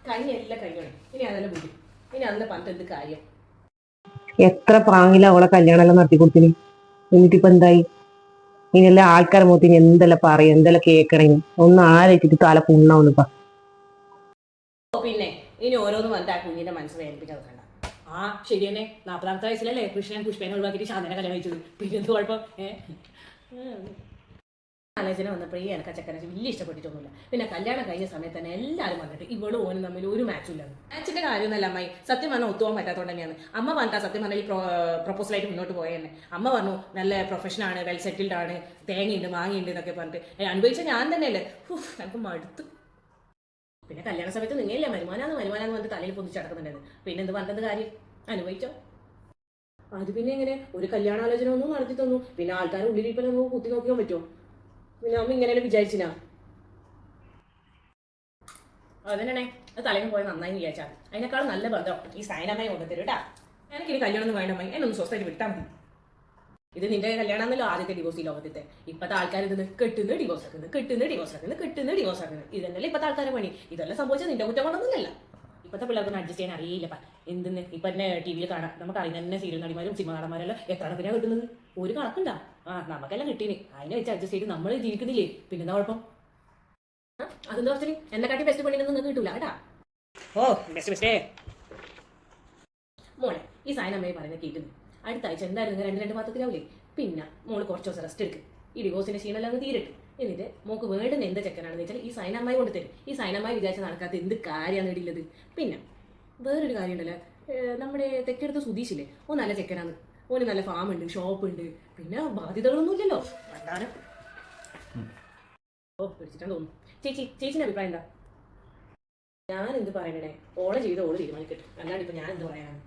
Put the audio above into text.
കഴിഞ്ഞ എല്ലാം കഴിഞ്ഞോളെ. ഇനി അതെല്ലാം വിടും. ഇനി അതെല്ലാം പറഞ്ഞിട്ട് എന്ത് കാര്യം? എത്ര പ്രാങ്ങില അവളെ കല്യാണം എല്ലാം നടത്തി കൊടുത്തിന്. എന്നിട്ടിപ്പോ എന്തായി? ഇനിയെല്ലാം ആൾക്കാരെ മുഖത്ത് ഇനി എന്തെല്ലാം പറയും, എന്തെല്ലാം കേൾക്കണേ? ഒന്നും ആലോചിച്ചിട്ട് തല പുണ്ണാവുന്നിപ്പ. പിന്നെ ഇനി ഓരോന്ന് വന്നിട്ട് ആ കുഞ്ഞിന്റെ മനസ്സ് വേദനിപ്പിക്കാൻ നോക്കണ്ട. ആ ശരി തന്നെ, 40ാമത്തെ വയസ്സിലല്ലേ കൃഷ്ണൻ പുഷ്പേനെ ഒഴിവാക്കിയിട്ട് ശാന്തനെ കല്യാണം കഴിച്ചത്. പിന്നെ എന്ത് കുഴപ്പം? ആലോചന വന്നപ്പോൾ ഈ എനക്ക് ചക്കനെ വലിയ ഇഷ്ടപ്പെട്ടിട്ടൊന്നുമില്ല. പിന്നെ കല്യാണം കഴിഞ്ഞ സമയത്ത് തന്നെ എല്ലാവരും വന്നിട്ട് ഇവളും ഓനും തമ്മിൽ ഒരു മാച്ചും ഇല്ല. മാച്ചിന്റെ കാര്യമൊന്നുമല്ല അമ്മായി, സത്യം പറഞ്ഞാൽ ഒത്തുപോകാൻ പറ്റാത്തതുകൊണ്ട് തന്നെയാണ്. അമ്മ പറഞ്ഞാൽ സത്യം പറഞ്ഞാൽ ഈ പ്രൊപ്പോസലായിട്ട് മുന്നോട്ട് പോയെന്നെ. അമ്മ പറഞ്ഞു നല്ല പ്രൊഫഷനാണ്, വെൽ സെറ്റിൽഡ് ആണ്, തേങ്ങയുണ്ട് മാങ്ങയുണ്ട് എന്നൊക്കെ പറഞ്ഞിട്ട് അനുഭവിച്ച ഞാൻ തന്നെയല്ലേ. എനിക്ക് മടുത്തു. പിന്നെ കല്യാണ സമയത്ത് നിങ്ങയില്ല വരുമാനാന്ന് പറഞ്ഞിട്ട് തലയിൽ പൊന്തിച്ച് നടക്കുന്നുണ്ടായിരുന്നു. പിന്നെ എന്ത് പറഞ്ഞത് കാര്യം? അനുഭവിച്ചോ. അത് പിന്നെ എങ്ങനെ ഒരു കല്യാണാലോചന ഒന്നും നടത്തി തന്നു, പിന്നെ ആൾക്കാർ ഉള്ളിലിരിപ്പം നമുക്ക് കുത്തി നോക്കിയാൻ പറ്റുമോ? പിന്നെ അമ്മ ഇങ്ങനെ വിചാരിച്ചിനാ? അതന്നെ അത് തലേന്ന് പോയി നന്നായി വിചാരിച്ചാൽ അതിനേക്കാളും നല്ല ബന്ധം ഈ സൈനമ്മയെ കൊണ്ടുതരും കേട്ടാ. എനിക്കിനി കല്യാണം ഒന്നും വേണ്ട അമ്മായി, എന്നൊന്ന് സ്വസ്ഥമായിട്ട് വിട്ടാൽ മതി. ഇത് നിന്റെ കല്യാണമാണല്ലോ ആദ്യത്തെ ഡിവോഴ്സ് ഈ ലോകത്തെ. ഇപ്പോഴത്തെ ആൾക്കാർ ഇത് കെട്ടുന്ന ഡിവോഴ്സ് ആക്കുന്നത്, കെട്ടുന്ന ഡിവോഴ്സ് ആക്കുന്നത്. ഇതന്നല്ലേ ഇപ്പോഴത്തെ ആൾക്കാരെ പണി. ഇതെല്ലാം സംഭവിച്ചത് നിന്റെ കുറ്റം കൊണ്ടൊന്നുമില്ല. ഇപ്പോഴത്തെ പിള്ളേർക്കൊന്നും അഡ്ജസ്റ്റ് ചെയ്യാൻ അറിയില്ലപ്പാ. എന്തെന്ന് ഇപ്പം തന്നെ ടി വിയിൽ കാണാം, നമുക്ക് അറിയുന്ന തന്നെ സീരിയൽ നടിമാരും സിനിമ നടന്മാരെല്ലാം എത്ര എണ്ണത്തിനാണ് കിട്ടുന്നത്? ഒരു കണക്കുണ്ടാ? നമുക്കെല്ലാം കിട്ടീന്, അതിനെ വെച്ച് അഡ്ജസ്റ്റ് ചെയ്ത് നമ്മൾ ജീവിക്കുന്നില്ലേ? പിന്നെന്താ കുഴപ്പം? അതെന്താ പറഞ്ഞാൽ എന്നെ കാട്ടി ബെസ്റ്റ് പണിയൊന്നും നിങ്ങൾക്ക് കിട്ടൂല കേട്ടാ. ഓ ബെസ്റ്റേ മോളെ, ഈ സായനമ്മയെ പറയുന്നത് കേൾക്കുന്നു. അടുത്ത ആഴ്ച എന്തായിരുന്നു രണ്ട് മാസത്തിലാവില്ലേ? പിന്നെ മോള് കുറച്ച് ദിവസം റെസ്റ്റ് എടുക്കും. ഈ ഡിവോഴ്സിന്റെ ക്ഷീണമെല്ലാം അങ്ങ് തീരട്ടെ. എന്നിട്ട് മോക്ക് വേണ്ടുന്ന എന്ത് ചെക്കനാണെന്ന് വെച്ചാൽ ഈ സൈനമ്മായി കൊണ്ട് തരും. ഈ സൈനമ്മായി വിചാരിച്ച നടക്കാത്ത എന്ത് കാര്യമാണ് ഇടിയുള്ളത്? പിന്നെ വേറൊരു കാര്യം ഉണ്ടല്ലോ, നമ്മുടെ തെക്കെടുത്ത് സുധീഷില്ലേ, ഓ നല്ല ചെക്കനാണ്. ഓന് നല്ല ഫാം ഉണ്ട്, ഷോപ്പ് ഉണ്ട്, പിന്നെ ബാധ്യതകളൊന്നും ഇല്ലല്ലോ. എന്താണ് ഓ പിടിച്ചിട്ടാന്ന് തോന്നുന്നു. ചേച്ചിന്റെ അഭിപ്രായം എന്താ? ഞാൻ എന്ത് പറയണേ, ഓളെ ചെയ്ത് ഓള് തീരുമാനിക്കട്ടെ, അല്ലാണ്ട് ഇപ്പൊ ഞാൻ എന്ത് പറയാനാണ്?